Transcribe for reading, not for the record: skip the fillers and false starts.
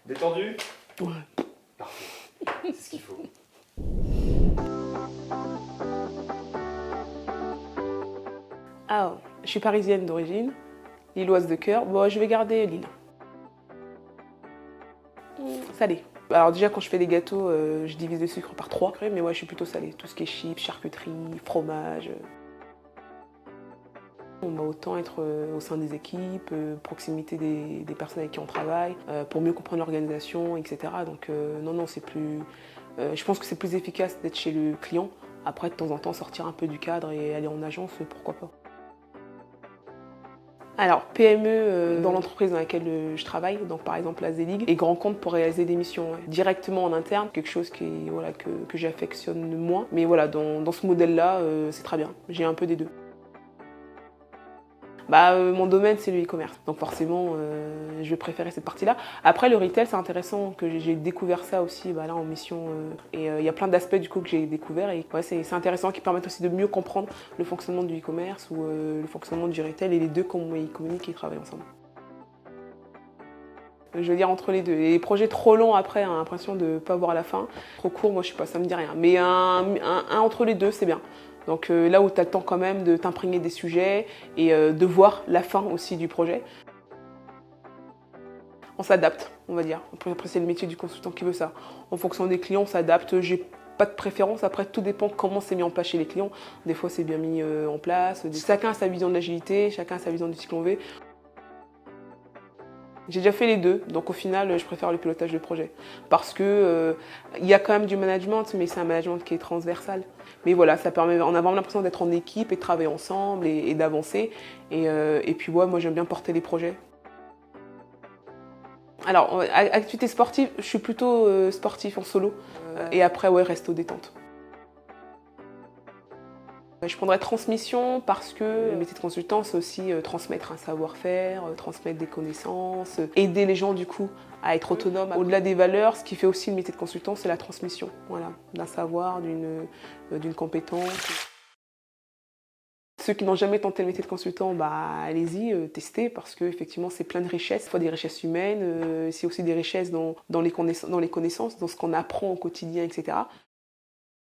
Détendu? Ouais. Parfait. C'est ce qu'il faut. Ah, je suis parisienne d'origine, lilloise de cœur. Bon, je vais garder Lille. Salé. Alors déjà, quand je fais des gâteaux, je divise le sucre par 3. Mais ouais, je suis plutôt salée. Tout ce qui est chips, charcuterie, fromage. On va autant être au sein des équipes, proximité des personnes avec qui on travaille, pour mieux comprendre l'organisation, etc. Donc non, c'est plus... je pense que c'est plus efficace d'être chez le client. Après, de temps en temps, sortir un peu du cadre et aller en agence, pourquoi pas. Alors, PME dans l'entreprise dans laquelle je travaille, donc par exemple la Zelig, et grand compte pour réaliser des missions directement en interne, quelque chose voilà, que j'affectionne moins. Mais voilà, dans ce modèle-là, c'est très bien. J'ai un peu des deux. Mon domaine, c'est le e-commerce. Donc forcément, je vais préférer cette partie-là. Après, le retail, c'est intéressant que j'ai découvert ça aussi là, en mission. Et il y a plein d'aspects du coup que j'ai découvert. Et ouais, c'est intéressant, qui permettent aussi de mieux comprendre le fonctionnement du e-commerce ou le fonctionnement du retail. Et les deux, comment ils communiquent et ils travaillent ensemble. Je veux dire entre les deux. Et les projets trop longs après, on a l'impression de ne pas voir la fin. Trop court, moi je sais pas, ça me dit rien. Mais un entre les deux, c'est bien. Donc là où tu as le temps quand même de t'imprégner des sujets et de voir la fin aussi du projet. On s'adapte, on va dire. Après c'est le métier du consultant qui veut ça. En fonction des clients, on s'adapte. J'ai pas de préférence. Après, tout dépend comment c'est mis en place chez les clients. Des fois, c'est bien mis en place. Chacun a sa vision de l'agilité, chacun a sa vision du cycle en V. J'ai déjà fait les deux, donc au final, je préfère le pilotage de projet. Parce que il y a quand même du management, mais c'est un management qui est transversal. Mais voilà, ça permet, on a vraiment l'impression d'être en équipe et de travailler ensemble et d'avancer. Et puis ouais, moi j'aime bien porter les projets. Alors, activité sportive, je suis plutôt sportif en solo. Et après, ouais, resto détente. Je prendrais transmission parce que le métier de consultant, c'est aussi transmettre un savoir-faire, transmettre des connaissances, aider les gens du coup à être autonomes. Au-delà des valeurs, ce qui fait aussi le métier de consultant, c'est la transmission, voilà, d'un savoir, d'une compétence. Ceux qui n'ont jamais tenté le métier de consultant, allez-y, testez, parce qu'effectivement, c'est plein de richesses, soit des richesses humaines, c'est aussi des richesses dans les connaissances, dans ce qu'on apprend au quotidien, etc.